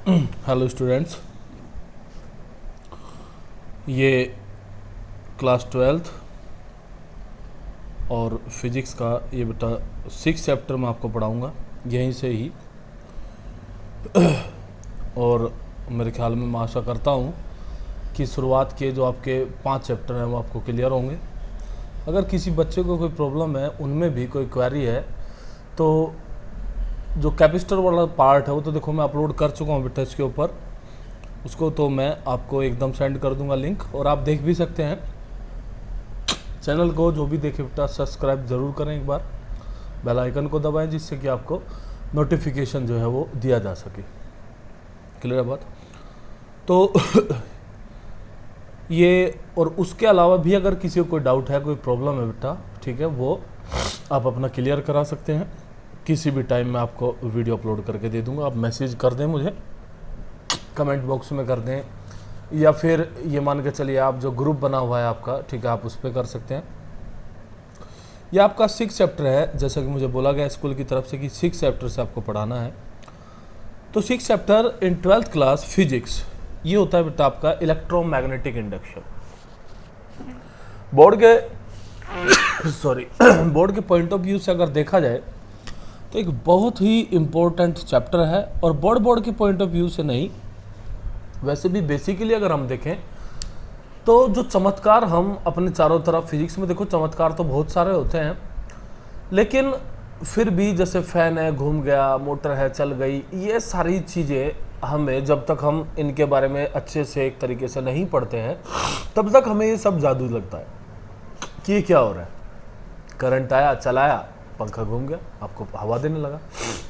Hello students, ये class 12th और physics का ये बेटा 6 चैप्टर मैं आपको पढ़ाऊँगा यहीं से ही। और मेरे ख्याल में मैं आशा करता हूँ कि शुरुआत के जो आपके 5 चैप्टर हैं वो आपको क्लियर होंगे। अगर किसी बच्चे को कोई प्रॉब्लम है, उनमें भी कोई क्वेरी है, तो जो कैपेसिटर वाला पार्ट है वो तो देखो मैं अपलोड कर चुका हूँ बेटा इसके ऊपर, उसको तो मैं आपको एकदम सेंड कर दूंगा लिंक, और आप देख भी सकते हैं। चैनल को जो भी देखे बेटा सब्सक्राइब ज़रूर करें, एक बार बेल आइकन को दबाएं जिससे कि आपको नोटिफिकेशन जो है वो दिया जा सके। क्लियर है बात? तो ये, और उसके अलावा भी अगर किसी को कोई डाउट है, कोई प्रॉब्लम है बेटा, ठीक है, वो आप अपना क्लियर करा सकते हैं। किसी भी टाइम में आपको वीडियो अपलोड करके दे दूंगा। आप मैसेज कर दें मुझे, कमेंट बॉक्स में कर दें, या फिर ये मान के चलिए आप जो ग्रुप बना हुआ है आपका, ठीक है, आप उस पर कर सकते हैं। ये आपका 6 चैप्टर है, जैसा कि मुझे बोला गया स्कूल की तरफ से कि 6 चैप्टर से आपको पढ़ाना है। तो 6 chapter in 12th class physics, ये होता है बेटा आपका इलेक्ट्रोमैग्नेटिक इंडक्शन। बोर्ड के सॉरी बोर्ड के पॉइंट ऑफ व्यू से अगर देखा जाए तो एक बहुत ही इम्पोर्टेंट चैप्टर है, और बोर्ड के पॉइंट ऑफ व्यू से नहीं, वैसे भी बेसिकली अगर हम देखें तो जो चमत्कार हम अपने चारों तरफ फिजिक्स में, देखो चमत्कार तो बहुत सारे होते हैं, लेकिन फिर भी जैसे फैन है घूम गया, मोटर है चल गई, ये सारी चीज़ें हमें, जब तक हम इनके बारे में अच्छे से एक तरीके से नहीं पढ़ते हैं, तब तक हमें ये सब जादू लगता है कि ये क्या हो रहा है। करंट आया, चलाया, पंखा घूम गया, आपको हवा देने लगा।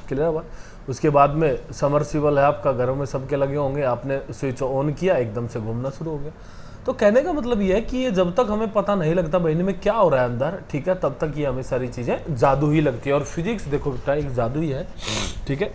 क्लियर है बात? उसके बाद में समरसीबल है आपका, घरों में सबके लगे होंगे, आपने स्विच ऑन किया, एकदम से घूमना शुरू हो गया। तो कहने का मतलब ये है कि ये जब तक हमें पता नहीं लगता बहनी में क्या हो रहा है अंदर, ठीक है, तब तक ये हमें सारी चीज़ें जादू ही लगती है। और फिजिक्स देखो बेटा एक जादू ही है, ठीक है।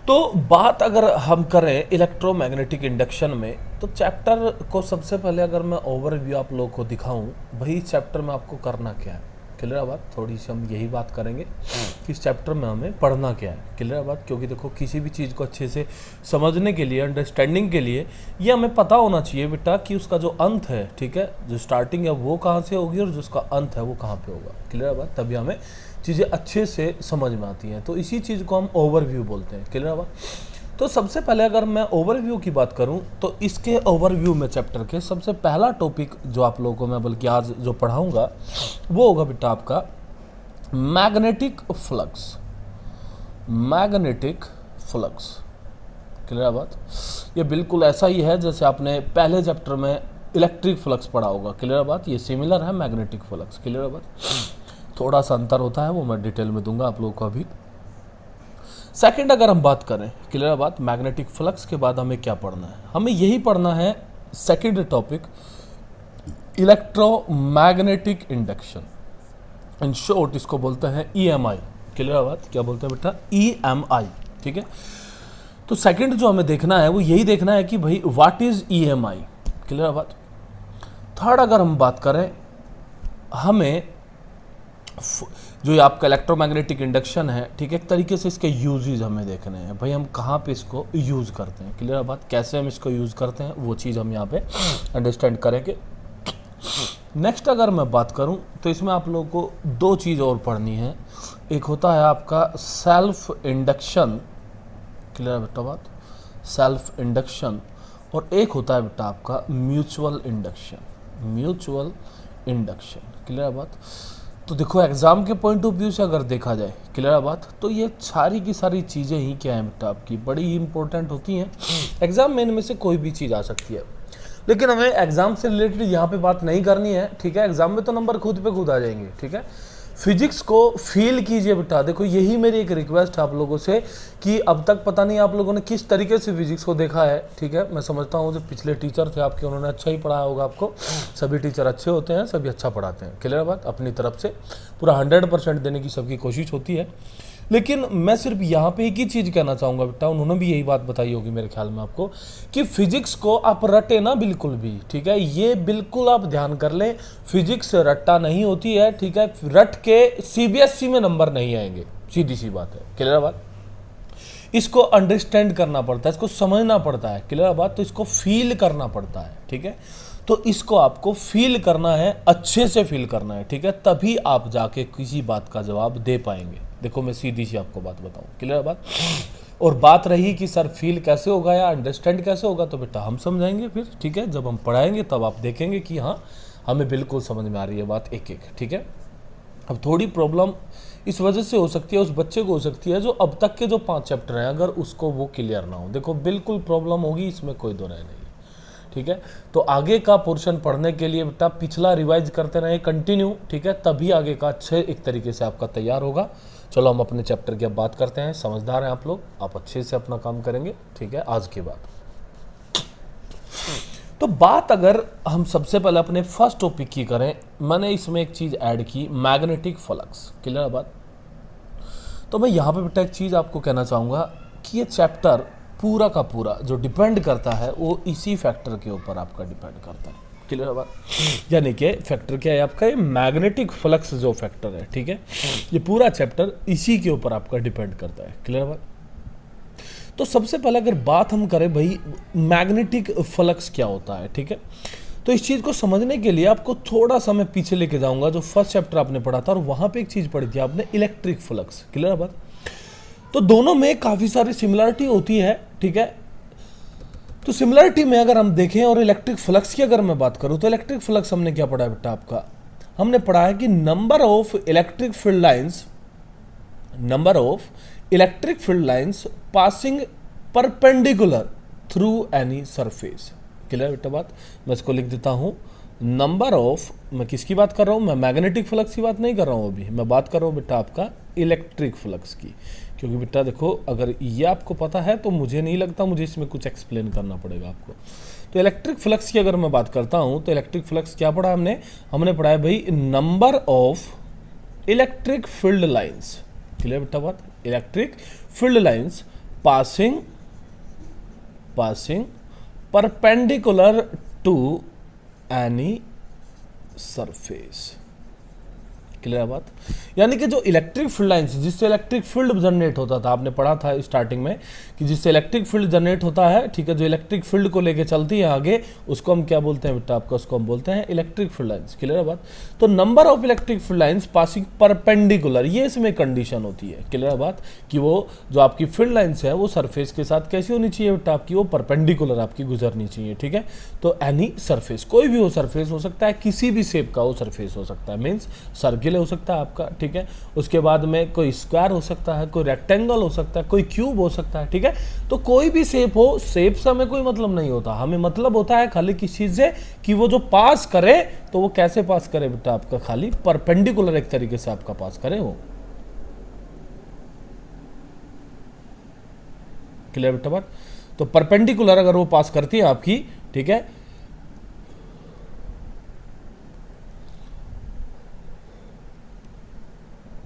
तो बात अगर हम करें इलेक्ट्रोमैग्नेटिक इंडक्शन में, तो चैप्टर को सबसे पहले अगर मैं ओवरव्यू आप लोगों को दिखाऊं, भाई चैप्टर में आपको करना क्या है। क्लियर है बात? थोड़ी सी हम यही बात करेंगे कि इस चैप्टर में हमें पढ़ना क्या है। क्लियर है बात? क्योंकि देखो किसी भी चीज़ को अच्छे से समझने के लिए, अंडरस्टैंडिंग के लिए, ये हमें पता होना चाहिए बेटा कि उसका जो अंत है, ठीक है, जो स्टार्टिंग है वो कहाँ से होगी और जो उसका अंत है वो कहाँ पे होगा। क्लियर है बात? तभी हमें चीज़ें अच्छे से समझ में आती हैं। तो इसी चीज़ को हम ओवरव्यू बोलते हैं। क्लियर है बात? तो सबसे पहले अगर मैं ओवरव्यू की बात करूं, तो इसके ओवरव्यू में चैप्टर के सबसे पहला टॉपिक जो आप लोगों को मैं बल्कि आज जो पढ़ाऊंगा वो होगा बेटा आपका magnetic flux. Magnetic flux, clear है बात? ये बिल्कुल ऐसा ही है जैसे आपने पहले चैप्टर में इलेक्ट्रिक फ्लक्स पढ़ा होगा। क्लियर है बात? ये सिमिलर है मैग्नेटिक फ्लक्स। क्लियर है बात? थोड़ा सा अंतर होता है, वो मैं डिटेल में दूंगा आप लोगों को अभी। सेकंड अगर हम बात करें, क्लियर है बात, मैग्नेटिक फ्लक्स के बाद हमें क्या पढ़ना है? हमें यही पढ़ना है second topic, electromagnetic induction. In short इसको बोलते हैं EMI। क्लियर है बात? क्या बोलते हैं बेटा? EMI। ठीक है। तो सेकंड जो हमें देखना है वो यही देखना है कि भाई व्हाट इज EMI। क्लियर है बात? थर्ड अगर हम बात करें, हमें जो ये आपका इलेक्ट्रोमैग्नेटिक इंडक्शन है, ठीक है, एक तरीके से इसके यूजेस हमें देखने हैं। भाई हम कहाँ पे इसको यूज़ करते हैं। क्लियर है बात? कैसे हम इसको यूज़ करते हैं वो चीज़ हम यहाँ पे अंडरस्टैंड करेंगे। नेक्स्ट अगर मैं बात करूँ तो इसमें आप लोगों को 2 चीज़ और पढ़नी है। एक होता है आपका सेल्फ इंडक्शन। क्लियर है बेटा बात? Self induction. और एक होता है बेटा आपका mutual induction. Mutual induction. Clear है बात? तो देखो एग्ज़ाम के पॉइंट ऑफ व्यू से अगर देखा जाए, क्लियर है बात, तो ये सारी की सारी चीज़ें ही क्या है बेटा आपकी बड़ी इंपॉर्टेंट होती हैं। एग्ज़ाम में इनमें से कोई भी चीज़ आ सकती है, लेकिन हमें एग्ज़ाम से रिलेटेड यहाँ पे बात नहीं करनी है। ठीक है, एग्ज़ाम में तो नंबर खुद पे खुद आ जाएंगे। ठीक है, फिजिक्स को फील कीजिए बेटा। देखो यही मेरी एक रिक्वेस्ट है आप लोगों से कि अब तक पता नहीं आप लोगों ने किस तरीके से फिजिक्स को देखा है। ठीक है, मैं समझता हूँ जो पिछले टीचर थे आपके, उन्होंने अच्छा ही पढ़ाया होगा आपको। सभी टीचर अच्छे होते हैं, सभी अच्छा पढ़ाते हैं। क्लियर बात? अपनी तरफ से पूरा 100% देने की सबकी कोशिश होती है। लेकिन मैं सिर्फ यहाँ पे एक ही चीज़ कहना चाहूँगा बेटा, उन्होंने भी यही बात बताई होगी मेरे ख्याल में आपको, कि फिजिक्स को आप रटे ना बिल्कुल भी। ठीक है, ये बिल्कुल आप ध्यान कर लें, फिजिक्स रट्टा नहीं होती है। ठीक है, रट के CBSE में नंबर नहीं आएंगे, सीधी सी बात है। क्लियर बात? इसको अंडरस्टैंड करना पड़ता है, इसको समझना पड़ता है, क्लियर बात। तो इसको फील करना पड़ता है, ठीक है। तो इसको आपको फील करना है, अच्छे से फील करना है, ठीक है, तभी आप जाके किसी बात का जवाब दे पाएंगे। देखो मैं सीधी सी आपको बात बताऊं, क्लियर बात। और बात रही कि सर फील कैसे होगा या अंडरस्टैंड कैसे होगा, तो बेटा हम समझाएंगे फिर, ठीक है। जब हम पढ़ाएंगे तब आप देखेंगे कि हाँ हमें बिल्कुल समझ में आ रही है बात एक एक, ठीक है। अब थोड़ी प्रॉब्लम इस वजह से हो सकती है, उस बच्चे को हो सकती है जो अब तक के जो 5 चैप्टर हैं अगर उसको वो क्लियर ना हो। देखो बिल्कुल प्रॉब्लम होगी, इसमें कोई दो राय नहीं, ठीक है। तो आगे का पोर्शन पढ़ने के लिए बेटा पिछला रिवाइज करते रहे कंटिन्यू, ठीक है, तभी आगे का अच्छे एक तरीके से आपका तैयार होगा। चलो हम अपने चैप्टर की अब बात करते हैं। समझदार हैं आप लोग, आप अच्छे से अपना काम करेंगे, ठीक है। आज की बात, तो बात अगर हम सबसे पहले अपने फर्स्ट टॉपिक की करें, मैंने इसमें एक चीज़ ऐड की, मैग्नेटिक फ्लक्स, क्लियर बात। तो मैं यहाँ पे बेटा एक चीज़ आपको कहना चाहूँगा कि ये चैप्टर पूरा का पूरा जो डिपेंड करता है वो इसी फैक्टर के ऊपर आपका डिपेंड करता है, क्लियर बात। यानी कि फैक्टर क्या है आपका, ये मैग्नेटिक फ्लक्स जो फैक्टर है, ठीक है, ये पूरा चैप्टर इसी के ऊपर आपका डिपेंड करता है, क्लियर बात। तो सबसे पहले अगर बात हम करें भाई मैग्नेटिक फ्लक्स क्या होता है, ठीक है, तो इस चीज़ को समझने के लिए आपको थोड़ा सा मैं पीछे लेके जाऊंगा। जो फर्स्ट चैप्टर आपने पढ़ा था और वहां पे एक चीज़ पढ़ी थी आपने, इलेक्ट्रिक फ्लक्स, क्लियर बात। तो दोनों में काफ़ी सारी सिमिलरिटी होती है, ठीक है। तो सिमिलरिटी में अगर हम देखें और इलेक्ट्रिक फ्लक्स की अगर मैं बात करूं, तो इलेक्ट्रिक फ्लक्स हमने क्या पढ़ा है बेटा आपका, हमने पढ़ा है कि number of electric field lines passing perpendicular through any surface, clear बेटा बात। मैं इसको लिख देता हूं, नंबर ऑफ, मैं किसकी बात कर रहा हूं, मैं मैग्नेटिक फ्लक्स की बात नहीं कर रहा हूं, अभी मैं बात कर रहा हूं बेटा आपका इलेक्ट्रिक फ्लक्स की। क्योंकि बेटा देखो अगर ये आपको पता है तो मुझे नहीं लगता मुझे इसमें कुछ एक्सप्लेन करना पड़ेगा आपको। तो इलेक्ट्रिक फ्लक्स की अगर मैं बात करता हूं, तो इलेक्ट्रिक फ्लक्स क्या पढ़ा हमने पढ़ा है भाई number of electric field lines, clear बेटा बात, electric field lines passing perpendicular to any surface, clear बात। यानी कि जो इलेक्ट्रिक फील्ड लाइंस जिससे इलेक्ट्रिक फील्ड जनरेट होता था, आपने पढ़ा था स्टार्टिंग में कि जिससे इलेक्ट्रिक फील्ड जनरेट होता है, ठीक है, जो इलेक्ट्रिक फील्ड को लेके चलती है आगे, उसको हम क्या बोलते हैं बेटा आपका, उसको हम बोलते हैं इलेक्ट्रिक फील्ड लाइंस, क्लियर बात। तो number of electric field lines passing perpendicular, ये इसमें कंडीशन होती है, क्लियर बात, कि वो जो आपकी फील्ड लाइंस है वो सरफेस के साथ कैसी होनी चाहिए बेटा आपकी, वो परपेंडिकुलर आपकी गुजरनी चाहिए, ठीक है। तो एनी सरफेस, कोई भी हो सरफेस हो सकता है, किसी भी शेप का वो सरफेस हो सकता है, मीन्स सर्किल हो सकता है आपका, ठीक है। उसके बाद में कोई स्क्वायर हो सकता है, कोई रेक्टेंगल हो सकता है, कोई क्यूब हो सकता है, ठीक है। तो कोई भी शेप हो, शेप से हमें कोई मतलब नहीं होता, हमें मतलब होता है खाली किस चीज से, कि वो जो पास करे तो वो कैसे पास करे बेटा आपका, खाली परपेंडिकुलर एक तरीके से आपका पास करे वो, क्लियर बेटा बात। तो परपेंडिकुलर अगर वो पास करती है आपकी, ठीक है,